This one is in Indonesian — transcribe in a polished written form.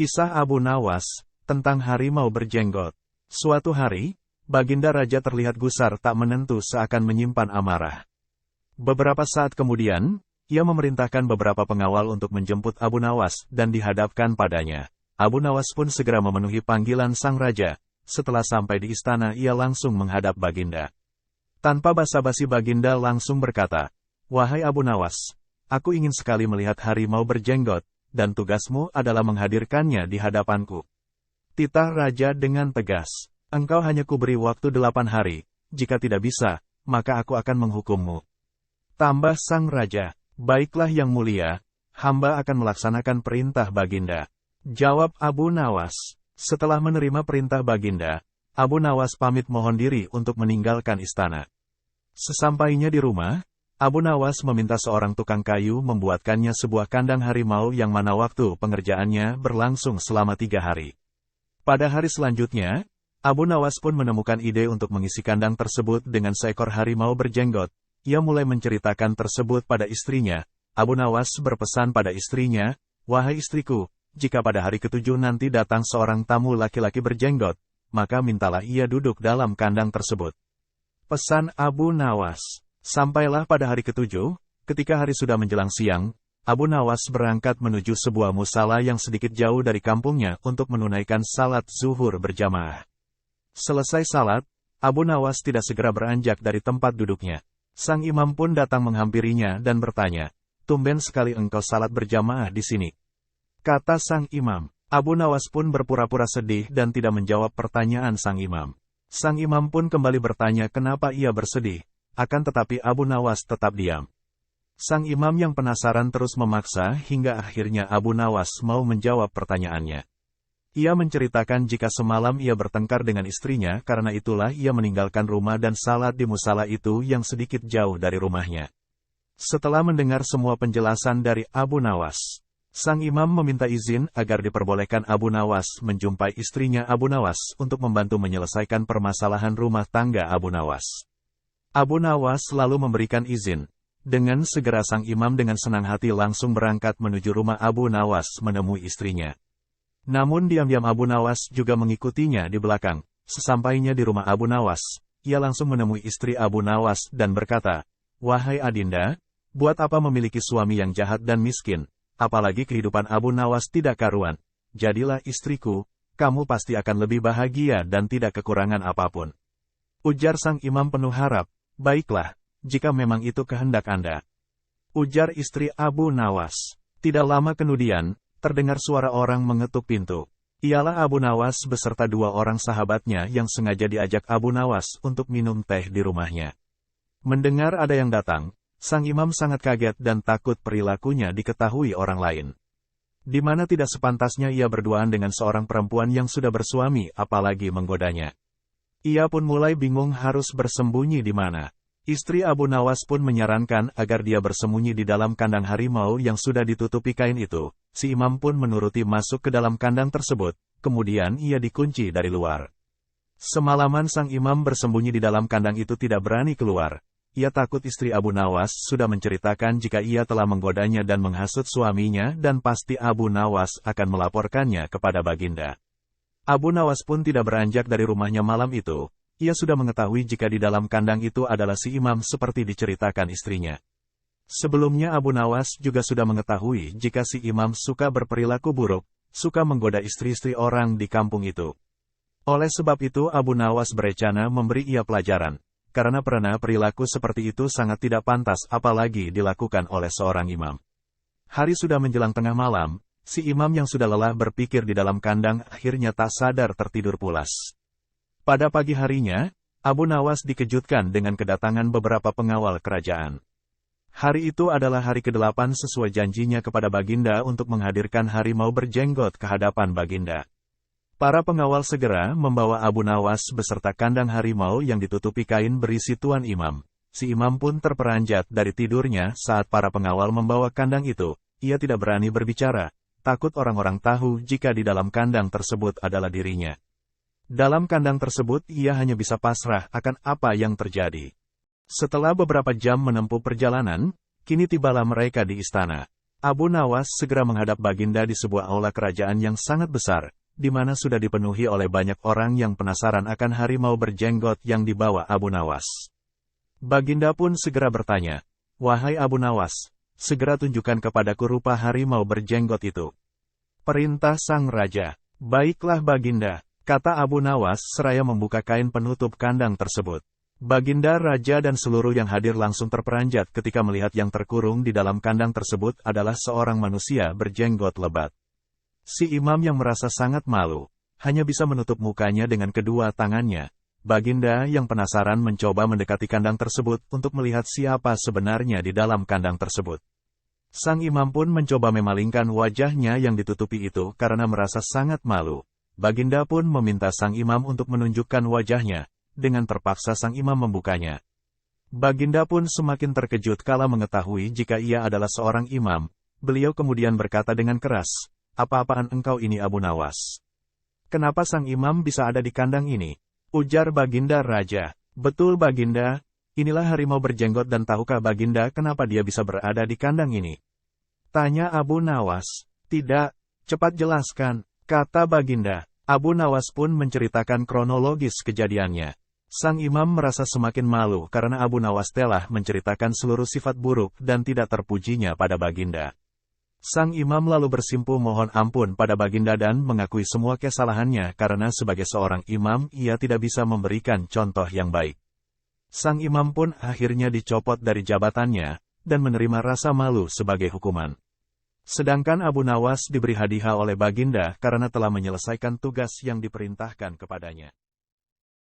Kisah Abu Nawas, tentang harimau berjenggot. Suatu hari, Baginda Raja terlihat gusar tak menentu seakan menyimpan amarah. Beberapa saat kemudian, ia memerintahkan beberapa pengawal untuk menjemput Abu Nawas dan dihadapkan padanya. Abu Nawas pun segera memenuhi panggilan sang raja. Setelah sampai di istana ia langsung menghadap Baginda. Tanpa basa-basi Baginda langsung berkata, "Wahai Abu Nawas, aku ingin sekali melihat harimau berjenggot, dan tugasmu adalah menghadirkannya di hadapanku." Titah raja dengan tegas, "Engkau hanya kuberi waktu 8 hari, jika tidak bisa, maka aku akan menghukummu." Tambah sang raja, "Baiklah yang mulia, hamba akan melaksanakan perintah Baginda," jawab Abu Nawas. Setelah menerima perintah Baginda, Abu Nawas pamit mohon diri untuk meninggalkan istana. Sesampainya di rumah, Abu Nawas meminta seorang tukang kayu membuatkannya sebuah kandang harimau yang mana waktu pengerjaannya berlangsung selama 3 hari. Pada hari selanjutnya, Abu Nawas pun menemukan ide untuk mengisi kandang tersebut dengan seekor harimau berjenggot. Ia mulai menceritakan tersebut pada istrinya. Abu Nawas berpesan pada istrinya, "Wahai istriku, jika pada hari ke-7 nanti datang seorang tamu laki-laki berjenggot, maka mintalah ia duduk dalam kandang tersebut." Pesan Abu Nawas. Sampailah pada hari ke-7, ketika hari sudah menjelang siang, Abu Nawas berangkat menuju sebuah musala yang sedikit jauh dari kampungnya untuk menunaikan salat zuhur berjamaah. Selesai salat, Abu Nawas tidak segera beranjak dari tempat duduknya. Sang imam pun datang menghampirinya dan bertanya, "Tumben sekali engkau salat berjamaah di sini," kata sang imam. Abu Nawas pun berpura-pura sedih dan tidak menjawab pertanyaan sang imam. Sang imam pun kembali bertanya kenapa ia bersedih. Akan tetapi Abu Nawas tetap diam. Sang imam yang penasaran terus memaksa hingga akhirnya Abu Nawas mau menjawab pertanyaannya. Ia menceritakan jika semalam ia bertengkar dengan istrinya karena itulah ia meninggalkan rumah dan salat di musala itu yang sedikit jauh dari rumahnya. Setelah mendengar semua penjelasan dari Abu Nawas, sang imam meminta izin agar diperbolehkan Abu Nawas menjumpai istrinya Abu Nawas untuk membantu menyelesaikan permasalahan rumah tangga Abu Nawas. Abu Nawas lalu memberikan izin. Dengan segera sang imam dengan senang hati langsung berangkat menuju rumah Abu Nawas menemui istrinya. Namun diam-diam Abu Nawas juga mengikutinya di belakang. Sesampainya di rumah Abu Nawas, ia langsung menemui istri Abu Nawas dan berkata, "Wahai Adinda, buat apa memiliki suami yang jahat dan miskin, apalagi kehidupan Abu Nawas tidak karuan. Jadilah istriku, kamu pasti akan lebih bahagia dan tidak kekurangan apapun." Ujar sang imam penuh harap, "Baiklah, jika memang itu kehendak Anda," ujar istri Abu Nawas. Tidak lama kemudian, terdengar suara orang mengetuk pintu. Ialah Abu Nawas beserta 2 orang sahabatnya yang sengaja diajak Abu Nawas untuk minum teh di rumahnya. Mendengar ada yang datang, sang imam sangat kaget dan takut perilakunya diketahui orang lain. Di mana tidak sepantasnya ia berduaan dengan seorang perempuan yang sudah bersuami apalagi menggodanya. Ia pun mulai bingung harus bersembunyi di mana. Istri Abu Nawas pun menyarankan agar dia bersembunyi di dalam kandang harimau yang sudah ditutupi kain itu. Si imam pun menuruti masuk ke dalam kandang tersebut, kemudian ia dikunci dari luar. Semalaman sang imam bersembunyi di dalam kandang itu tidak berani keluar. Ia takut istri Abu Nawas sudah menceritakan jika ia telah menggodanya dan menghasut suaminya dan pasti Abu Nawas akan melaporkannya kepada Baginda. Abu Nawas pun tidak beranjak dari rumahnya malam itu. Ia sudah mengetahui jika di dalam kandang itu adalah si imam seperti diceritakan istrinya. Sebelumnya Abu Nawas juga sudah mengetahui jika si imam suka berperilaku buruk, suka menggoda istri-istri orang di kampung itu. Oleh sebab itu Abu Nawas berencana memberi ia pelajaran, karena perilaku seperti itu sangat tidak pantas apalagi dilakukan oleh seorang imam. Hari sudah menjelang tengah malam, si imam yang sudah lelah berpikir di dalam kandang akhirnya tak sadar tertidur pulas. Pada pagi harinya, Abu Nawas dikejutkan dengan kedatangan beberapa pengawal kerajaan. Hari itu adalah hari ke-8 sesuai janjinya kepada Baginda untuk menghadirkan harimau berjenggot ke hadapan Baginda. Para pengawal segera membawa Abu Nawas beserta kandang harimau yang ditutupi kain berisi tuan imam. Si imam pun terperanjat dari tidurnya saat para pengawal membawa kandang itu. Ia tidak berani berbicara, takut orang-orang tahu jika di dalam kandang tersebut adalah dirinya. Dalam kandang tersebut ia hanya bisa pasrah akan apa yang terjadi. Setelah beberapa jam menempuh perjalanan, kini tibalah mereka di istana. Abu Nawas segera menghadap Baginda di sebuah aula kerajaan yang sangat besar, di mana sudah dipenuhi oleh banyak orang yang penasaran akan harimau berjenggot yang dibawa Abu Nawas. Baginda pun segera bertanya, "Wahai Abu Nawas, segera tunjukkan kepadaku rupa harimau berjenggot itu." Perintah sang raja. "Baiklah Baginda," kata Abu Nawas seraya membuka kain penutup kandang tersebut. Baginda Raja dan seluruh yang hadir langsung terperanjat ketika melihat yang terkurung di dalam kandang tersebut adalah seorang manusia berjenggot lebat. Si imam yang merasa sangat malu, hanya bisa menutup mukanya dengan kedua tangannya. Baginda yang penasaran mencoba mendekati kandang tersebut untuk melihat siapa sebenarnya di dalam kandang tersebut. Sang imam pun mencoba memalingkan wajahnya yang ditutupi itu karena merasa sangat malu. Baginda pun meminta sang imam untuk menunjukkan wajahnya. Dengan terpaksa sang imam membukanya. Baginda pun semakin terkejut kala mengetahui jika ia adalah seorang imam. Beliau kemudian berkata dengan keras, "Apa-apaan engkau ini Abu Nawas? Kenapa sang imam bisa ada di kandang ini?" Ujar Baginda Raja. "Betul Baginda, inilah harimau berjenggot dan tahukah Baginda kenapa dia bisa berada di kandang ini?" Tanya Abu Nawas. "Tidak, cepat jelaskan," kata Baginda. Abu Nawas pun menceritakan kronologis kejadiannya. Sang imam merasa semakin malu karena Abu Nawas telah menceritakan seluruh sifat buruk dan tidak terpujinya pada Baginda. Sang imam lalu bersimpuh mohon ampun pada Baginda dan mengakui semua kesalahannya karena sebagai seorang imam ia tidak bisa memberikan contoh yang baik. Sang imam pun akhirnya dicopot dari jabatannya dan menerima rasa malu sebagai hukuman. Sedangkan Abu Nawas diberi hadiah oleh Baginda karena telah menyelesaikan tugas yang diperintahkan kepadanya.